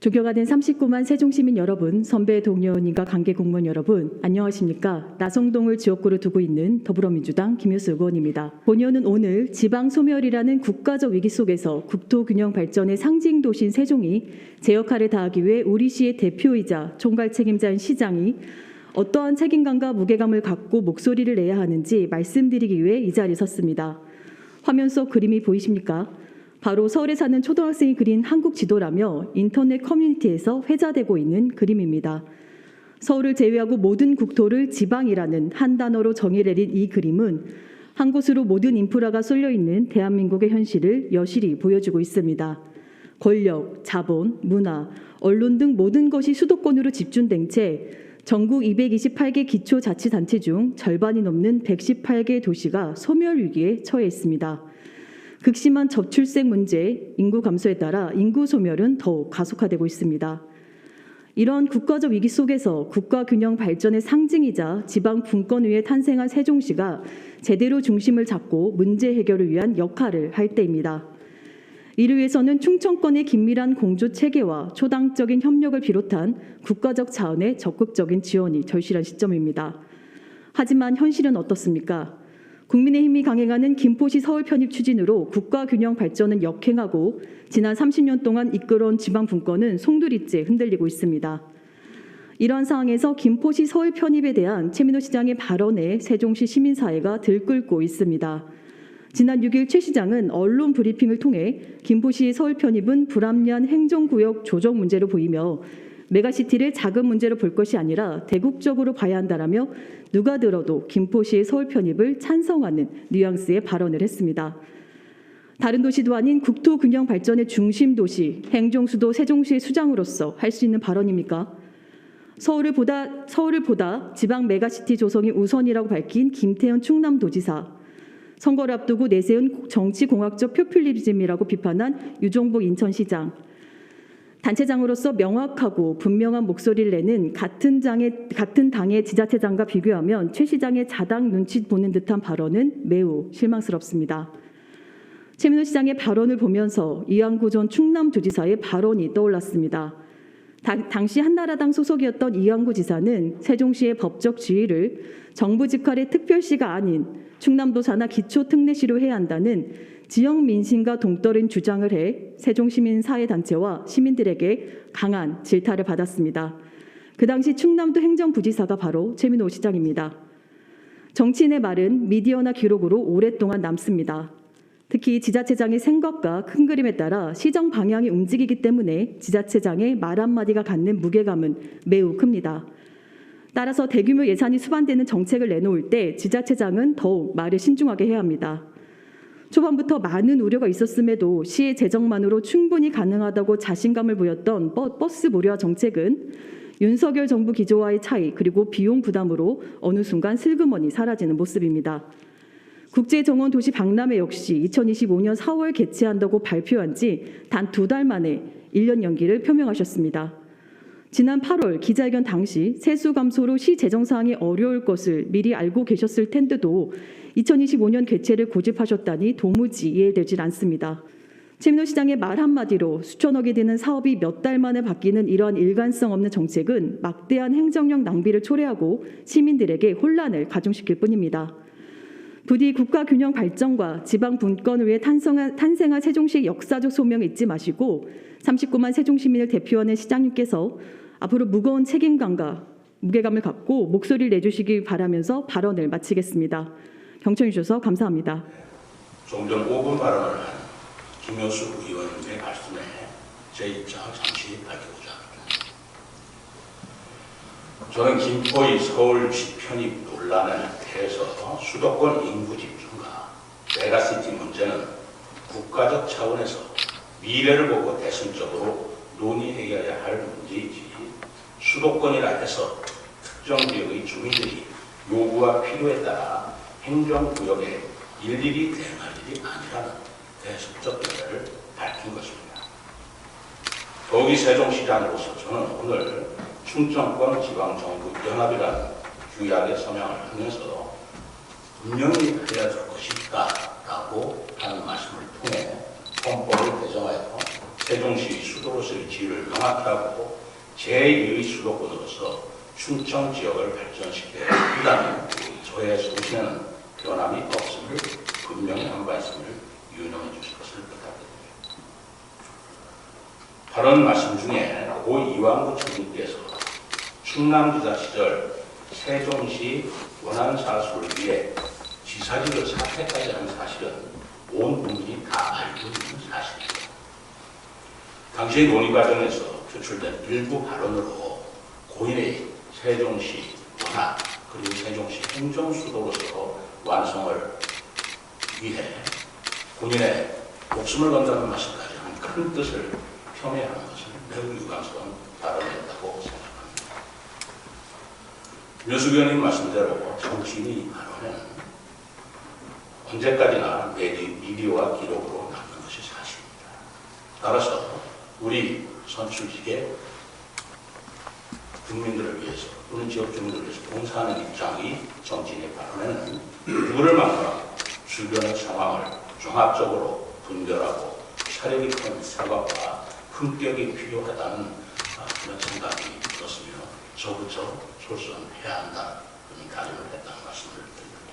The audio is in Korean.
존경하는 39만 세종시민 여러분, 선배 동료님과 관계 공무원 여러분, 안녕하십니까? 나성동을 지역구로 두고 있는 더불어민주당 김효수 의원입니다. 본의원은 오늘 지방 소멸이라는 국가적 위기 속에서 국토균형 발전의 상징 도시인 세종이 제 역할을 다하기 위해 우리 시의 대표이자 총괄 책임자인 시장이 어떠한 책임감과 무게감을 갖고 목소리를 내야 하는지 말씀드리기 위해 이 자리에 섰습니다. 화면 속 그림이 보이십니까? 바로 서울에 사는 초등학생이 그린 한국 지도라며 인터넷 커뮤니티에서 회자되고 있는 그림입니다. 서울을 제외하고 모든 국토를 지방이라는 한 단어로 정의를 내린 이 그림은 한 곳으로 모든 인프라가 쏠려 있는 대한민국의 현실을 여실히 보여주고 있습니다. 권력, 자본, 문화, 언론 등 모든 것이 수도권으로 집중된 채 전국 228개 기초자치단체 중 절반이 넘는 118개 도시가 소멸 위기에 처해 있습니다. 극심한 저출생 문제, 인구 감소에 따라 인구 소멸은 더욱 가속화되고 있습니다. 이런 국가적 위기 속에서 국가균형 발전의 상징이자 지방 분권위에 탄생한 세종시가 제대로 중심을 잡고 문제 해결을 위한 역할을 할 때입니다. 이를 위해서는 충청권의 긴밀한 공조 체계와 초당적인 협력을 비롯한 국가적 차원의 적극적인 지원이 절실한 시점입니다. 하지만 현실은 어떻습니까? 국민의힘이 강행하는 김포시 서울 편입 추진으로 국가균형 발전은 역행하고 지난 30년 동안 이끌어온 지방 분권은 송두리째 흔들리고 있습니다. 이러한 상황에서 김포시 서울 편입에 대한 최민호 시장의 발언에 세종시 시민사회가 들끓고 있습니다. 지난 6일 최 시장은 언론 브리핑을 통해 김포시 서울 편입은 불합리한 행정구역 조정 문제로 보이며 메가시티를 작은 문제로 볼 것이 아니라 대국적으로 봐야 한다라며 누가 들어도 김포시의 서울 편입을 찬성하는 뉘앙스의 발언을 했습니다. 다른 도시도 아닌 국토균형 발전의 중심 도시, 행정수도 세종시의 수장으로서 할 수 있는 발언입니까? 서울을 보다 지방 메가시티 조성이 우선이라고 밝힌 김태현 충남도지사, 선거를 앞두고 내세운 정치공학적 포퓰리즘이라고 비판한 유종복 인천시장, 단체장으로서 명확하고 분명한 목소리를 내는 같은 당의 지자체장과 비교하면 최 시장의 자당 눈치 보는 듯한 발언은 매우 실망스럽습니다. 최민호 시장의 발언을 보면서 이한구 전 충남도지사의 발언이 떠올랐습니다. 당시 한나라당 소속이었던 이한구 지사는 세종시의 법적 지위를 정부 직할의 특별시가 아닌 충남도사나 기초특례시로 해야 한다는 지역 민심과 동떨어진 주장을 해 세종시민사회단체와 시민들에게 강한 질타를 받았습니다. 그 당시 충남도 행정부지사가 바로 최민호 시장입니다. 정치인의 말은 미디어나 기록으로 오랫동안 남습니다. 특히 지자체장의 생각과 큰 그림에 따라 시정 방향이 움직이기 때문에 지자체장의 말 한마디가 갖는 무게감은 매우 큽니다. 따라서 대규모 예산이 수반되는 정책을 내놓을 때 지자체장은 더욱 말을 신중하게 해야 합니다. 초반부터 많은 우려가 있었음에도 시의 재정만으로 충분히 가능하다고 자신감을 보였던 버스 무료화 정책은 윤석열 정부 기조와의 차이 그리고 비용 부담으로 어느 순간 슬그머니 사라지는 모습입니다. 국제정원도시 박람회 역시 2025년 4월 개최한다고 발표한 지 단 2달 만에 1년 연기를 표명하셨습니다. 지난 8월 기자회견 당시 세수 감소로 시 재정 사항이 어려울 것을 미리 알고 계셨을 텐데도 2025년 개최를 고집하셨다니 도무지 이해되질 않습니다. 최민호 시장의 말 한마디로 수천억이 드는 사업이 몇 달 만에 바뀌는 이러한 일관성 없는 정책은 막대한 행정력 낭비를 초래하고 시민들에게 혼란을 가중시킬 뿐입니다. 부디 국가균형 발전과 지방 분권을 위해 탄생한 세종시의 역사적 소명을 잊지 마시고 39만 세종시민을 대표하는 시장님께서 앞으로 무거운 책임감과 무게감을 갖고 목소리를 내주시기 바라면서 발언을 마치겠습니다. 경청해 주셔서 감사합니다. 좀 전 5분 발언을 한 김효수 의원님의 말씀에 제 입장을 잠시 밝혀보자 합니다. 저는 김포의 서울시 편입 논란을 해서 수도권 인구 집중과 메가시티 문제는 국가적 차원에서 미래를 보고 대승적으로 논의해야 할 문제이지 수도권이라 해서 특정 지역의 주민들이 요구와 필요에 따라 행정구역에 일일이 대응할 일이 아니라는 대승적 견해를 밝힌 것입니다. 더욱이 세종시장으로서 저는 오늘 충청권 지방정부연합이라는 규약에 서명을 하면서 분명히 해야 될 것이 있다라고 하는 말씀을 통해 헌법을 개정하여 세종시 수도로서의 지위를 명확히 하고 제2의 수도권으로서 충청 지역을 발전시켜 일단 저의 소신에는 변함이 없음을 분명히 한 바 있음을 유념해 주실 것을 부탁드립니다. 발언 말씀 중에 고 이완구 총리께서 충남지사 시절 세종시 원안사수를 위해 지사직을 사퇴까지 한 사실은 온 국민이 다 알고 있는 사실입니다. 당시 논의 과정에서 표출된 일부 발언으로 고인의 세종시 원안 그리고 세종시 행정수도로서 완성을 위해 본인의 목숨을 건다는 말씀까지 한 큰 뜻을 폄훼하는 것은 매우 유감스러운 발언이었다고 생각합니다. 김효숙 의원님 말씀대로 정치인의 이 발언은 언제까지나 미디어와 기록으로 남는 것이 사실입니다. 따라서 우리 선출직의 국민들을 위해서 또는 지역 주민들을 위해서 봉사하는 입장의 정치인의 발언에는 누구를 만나 주변의 상황을 종합적으로 분별하고 차력이 큰 사과와 품격이 필요하다는 그런 생각이 들었으며 저부터 솔선해야 한다는 그런 다짐을 했다는 말씀을 드립니다.